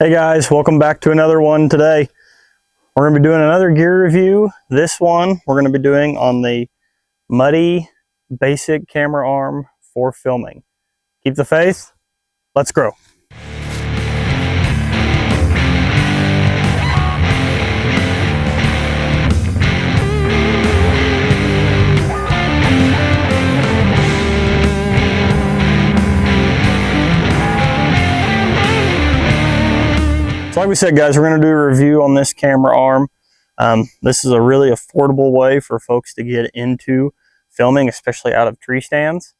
Hey guys, welcome back to another one today. We're going to be doing another gear review. This one we're going to be doing on the Muddy basic camera arm for filming. Keep the faith, let's grow. So like we said, guys, we're going to do a review on this camera arm. This is a really affordable way for folks to get into filming, especially out of tree stands.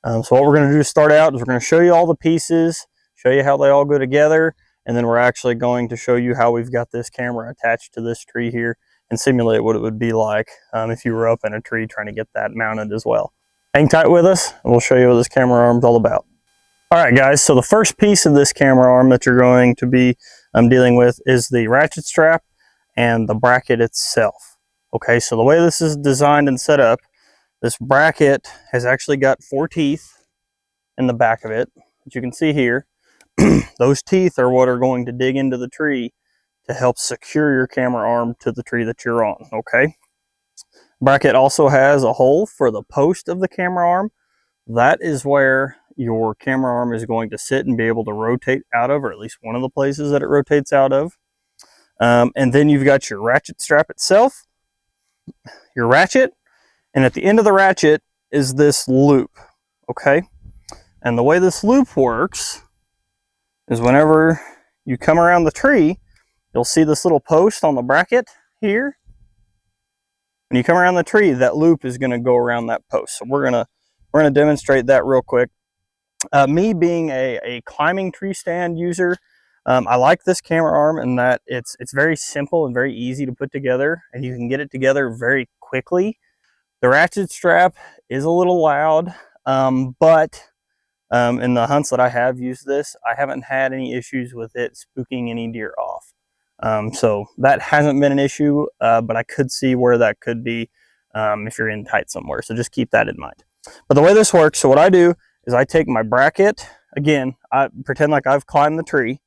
So what we're going to do to start out is we're going to show you all the pieces, show you how they all go together, and then we're actually going to show you how we've got this camera attached to this tree here and simulate what it would be like if you were up in a tree trying to get that mounted as well. Hang tight with us, and we'll show you what this camera arm's all about. All right, guys, so the first piece of this camera arm that you're going to be dealing with is the ratchet strap and the bracket itself. Okay, so the way this is designed and set up, this bracket has actually got 4 teeth in the back of it, as you can see here. Those teeth are what are going to dig into the tree to help secure your camera arm to the tree that you're on, okay? Bracket also has a hole for the post of the camera arm. That is where your camera arm is going to sit and be able to rotate out of, or at least one of the places that it rotates out of. And then you've got your ratchet strap itself, your ratchet, and at the end of the ratchet is this loop, okay? And the way this loop works is whenever you come around the tree, you'll see this little post on the bracket here. When you come around the tree, that loop is going to go around that post. So we're gonna demonstrate that real quick. Me being a climbing tree stand user, I like this camera arm in that it's very simple and very easy to put together, and you can get it together very quickly. The ratchet strap is a little loud, but in the hunts that I have used this, I haven't had any issues with it spooking any deer off. So that hasn't been an issue, but I could see where that could be if you're in tight somewhere. So just keep that in mind. But the way this works, so what I do is I take my bracket, again, I pretend like I've climbed the tree.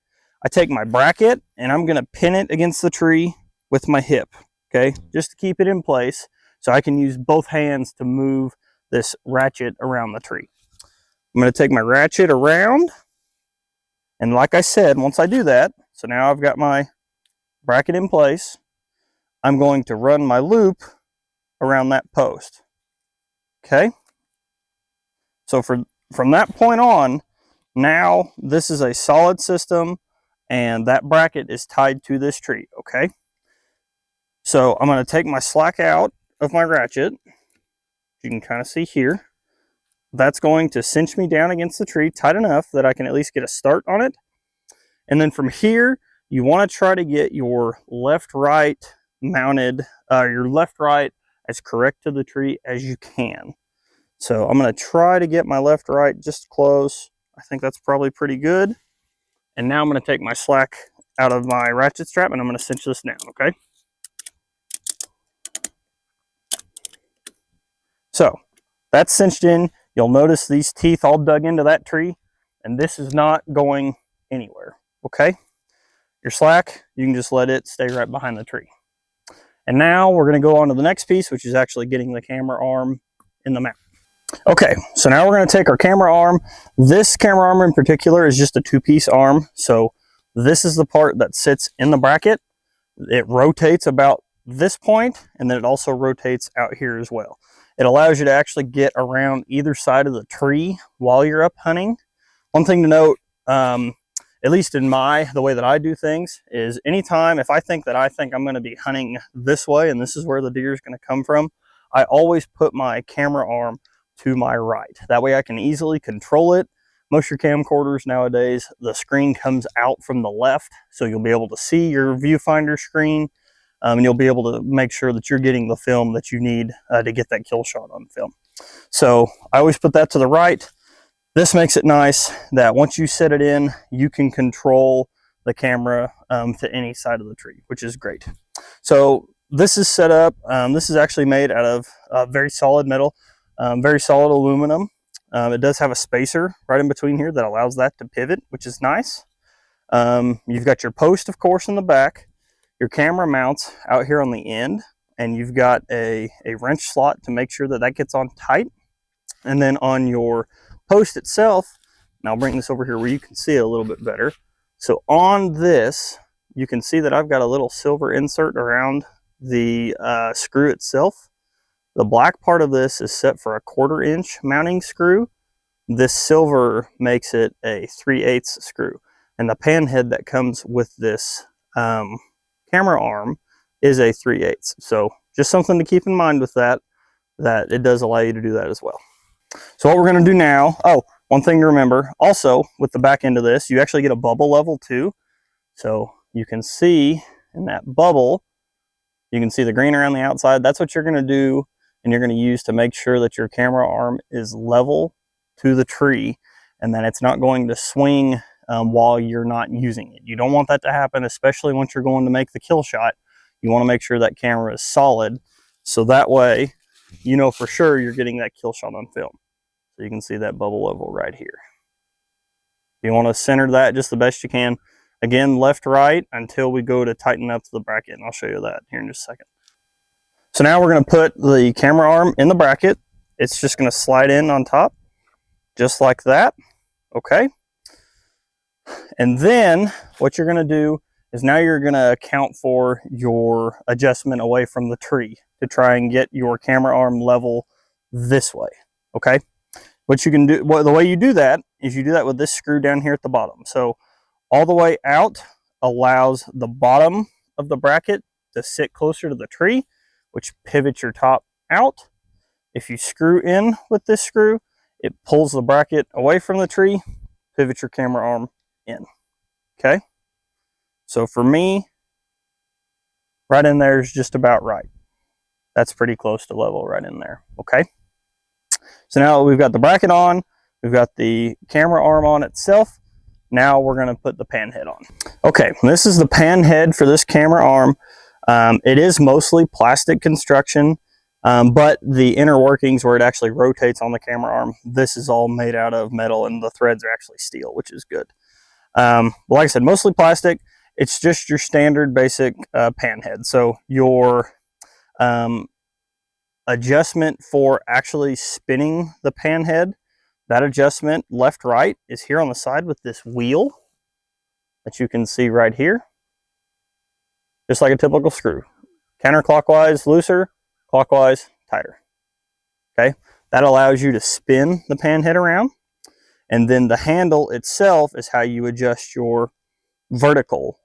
I take my bracket and I'm going to pin it against the tree with my hip, okay, just to keep it in place so I can use both hands to move this ratchet around the tree. I'm going to take my ratchet around, and like I said, once I do that, so now I've got my bracket in place, I'm going to run my loop around that post, okay? So from that point on, now this is a solid system and that bracket is tied to this tree, okay? So I'm going to take my slack out of my ratchet. You can kind of see here. That's going to cinch me down against the tree tight enough that I can at least get a start on it. And then from here, you want to try to get your left-right mounted, your left-right as correct to the tree as you can. So I'm going to try to get my left-right just close. I think that's probably pretty good. And now I'm going to take my slack out of my ratchet strap and I'm going to cinch this down, okay? So that's cinched in. You'll notice these teeth all dug into that tree, and this is not going anywhere, okay? Your slack, you can just let it stay right behind the tree. And now we're going to go on to the next piece, which is actually getting the camera arm in the mount. Okay, so now we're going to take our camera arm. This camera arm in particular is just a 2-piece arm. So this is the part that sits in the bracket. It rotates about this point, and then it also rotates out here as well. It allows you to actually get around either side of the tree while you're up hunting. One thing to note, at least in the way that I do things, is anytime if I think I'm going to be hunting this way and this is where the deer is going to come from, I always put my camera arm to my right. That way I can easily control it. Most of your camcorders nowadays, the screen comes out from the left, so you'll be able to see your viewfinder screen, and you'll be able to make sure that you're getting the film that you need to get that kill shot on film. So I always put that to the right. This makes it nice that once you set it in, you can control the camera to any side of the tree, which is great. So this is set up, this is actually made out of very solid metal. Very solid aluminum. It does have a spacer right in between here that allows that to pivot, which is nice. You've got your post, of course, in the back, your camera mounts out here on the end, and you've got a wrench slot to make sure that that gets on tight. And then on your post itself, and I'll bring this over here where you can see it a little bit better. So on this, you can see that I've got a little silver insert around the screw itself. The black part of this is set for a 1/4 inch mounting screw. This silver makes it a 3/8 screw. And the pan head that comes with this camera arm is a 3/8. So just something to keep in mind with that it does allow you to do that as well. So what we're going to do now, one thing to remember, also with the back end of this, you actually get a bubble level too. So you can see in that bubble, you can see the green around the outside. That's what you're going to do, and you're going to use to make sure that your camera arm is level to the tree and that it's not going to swing while you're not using it. You don't want that to happen, especially once you're going to make the kill shot. You want to make sure that camera is solid, so that way you know for sure you're getting that kill shot on film. So you can see that bubble level right here. You want to center that just the best you can. Again, left, right, until we go to tighten up the bracket, and I'll show you that here in just a second. So now we're going to put the camera arm in the bracket. It's just going to slide in on top, just like that. Okay. And then what you're going to do is now you're going to account for your adjustment away from the tree to try and get your camera arm level this way. Okay. What you can do, the way you do that is you do that with this screw down here at the bottom. So all the way out allows the bottom of the bracket to sit closer to the tree, which pivots your top out. If you screw in with this screw, it pulls the bracket away from the tree, pivots your camera arm in. Okay. So for me, right in there is just about right. That's pretty close to level right in there. Okay. So now we've got the bracket on, we've got the camera arm on itself. Now we're going to put the pan head on. Okay, this is the pan head for this camera arm. It is mostly plastic construction, but the inner workings where it actually rotates on the camera arm, this is all made out of metal, and the threads are actually steel, which is good. Like I said, mostly plastic. It's just your standard basic pan head. So your adjustment for actually spinning the pan head, that adjustment left right is here on the side with this wheel that you can see right here, just like a typical screw. Counterclockwise looser, clockwise tighter. Okay, that allows you to spin the pan head around, and then the handle itself is how you adjust your vertical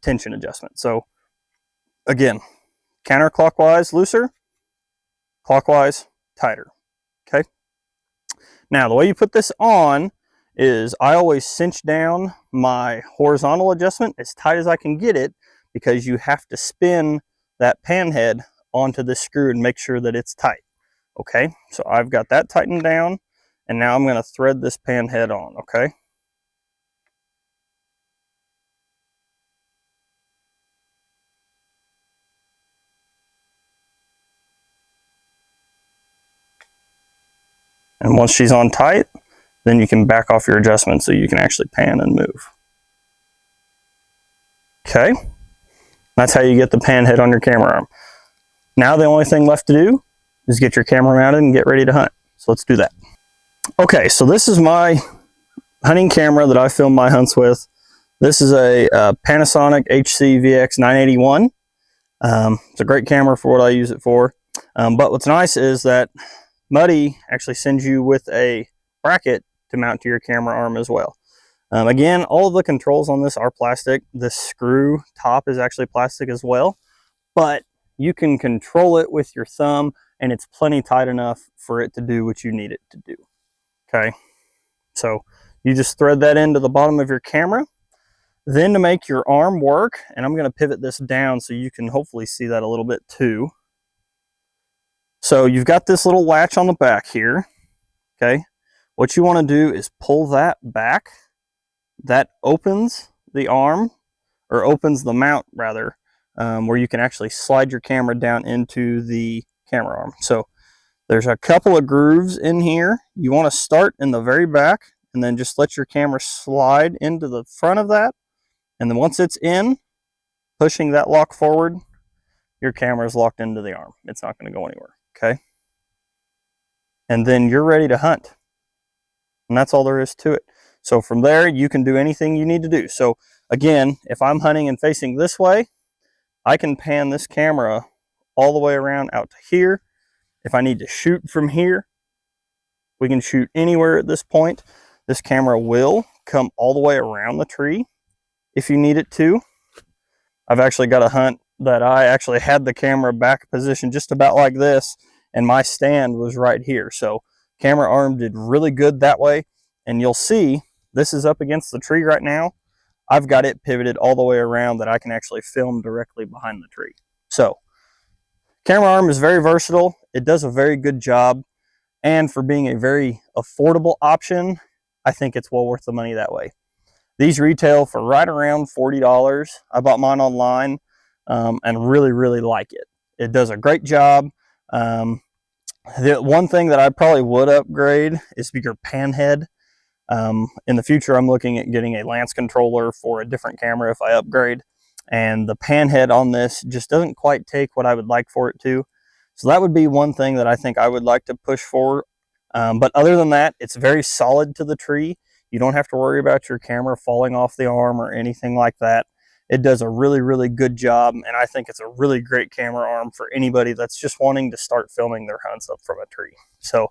tension adjustment. So again, counterclockwise looser, clockwise tighter. Okay. Now the way you put this on is I always cinch down my horizontal adjustment as tight as I can get it, because you have to spin that pan head onto this screw and make sure that it's tight. Okay, so I've got that tightened down, and now I'm going to thread this pan head on. Okay. And once she's on tight, then you can back off your adjustment so you can actually pan and move. Okay, that's how you get the pan head on your camera arm. Now the only thing left to do is get your camera mounted and get ready to hunt. So let's do that. Okay, so this is my hunting camera that I film my hunts with. This is a Panasonic HC VX 981. It's a great camera for what I use it for. But what's nice is that Muddy actually sends you with a bracket to mount to your camera arm as well. Again, all of the controls on this are plastic. The screw top is actually plastic as well, but you can control it with your thumb, and it's plenty tight enough for it to do what you need it to do. Okay, so you just thread that into the bottom of your camera. Then to make your arm work, and I'm going to pivot this down so you can hopefully see that a little bit too. So you've got this little latch on the back here. Okay, what you want to do is pull that back. That opens the arm, or opens the mount rather, where you can actually slide your camera down into the camera arm. So there's a couple of grooves in here. You want to start in the very back and then just let your camera slide into the front of that. And then once it's in, pushing that lock forward, your camera is locked into the arm. It's not going to go anywhere, okay? And then you're ready to hunt. And that's all there is to it. So from there, you can do anything you need to do. So again, if I'm hunting and facing this way, I can pan this camera all the way around out to here. If I need to shoot from here, we can shoot anywhere at this point. This camera will come all the way around the tree if you need it to. I've actually got a hunt that I actually had the camera back positioned just about like this, and my stand was right here. So camera arm did really good that way. And you'll see this is up against the tree right now. I've got it pivoted all the way around that I can actually film directly behind the tree. So camera arm is very versatile. It does a very good job. And for being a very affordable option, I think it's well worth the money that way. These retail for right around $40. I bought mine online and really like it. It does a great job. The one thing that I probably would upgrade is your pan head. In the future, I'm looking at getting a lance controller for a different camera if I upgrade. And the pan head on this just doesn't quite take what I would like for it to. So that would be one thing that I think I would like to push for. But other than that, it's very solid to the tree. You don't have to worry about your camera falling off the arm or anything like that. It does a really good job, and I think it's a really great camera arm for anybody that's just wanting to start filming their hunts up from a tree. So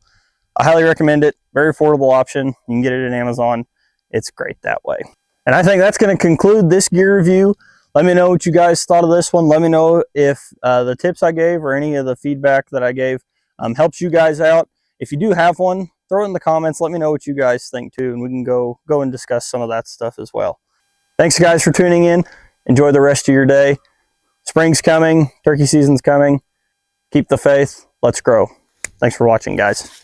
I highly recommend it. Very affordable option. You can get it at Amazon. It's great that way. And I think that's going to conclude this gear review. Let me know what you guys thought of this one. Let me know if the tips I gave or any of the feedback that I gave helps you guys out. If you do have one, throw it in the comments. Let me know what you guys think too, and we can go and discuss some of that stuff as well. Thanks guys for tuning in. Enjoy the rest of your day. Spring's coming. Turkey season's coming. Keep the faith. Let's grow. Thanks for watching, guys.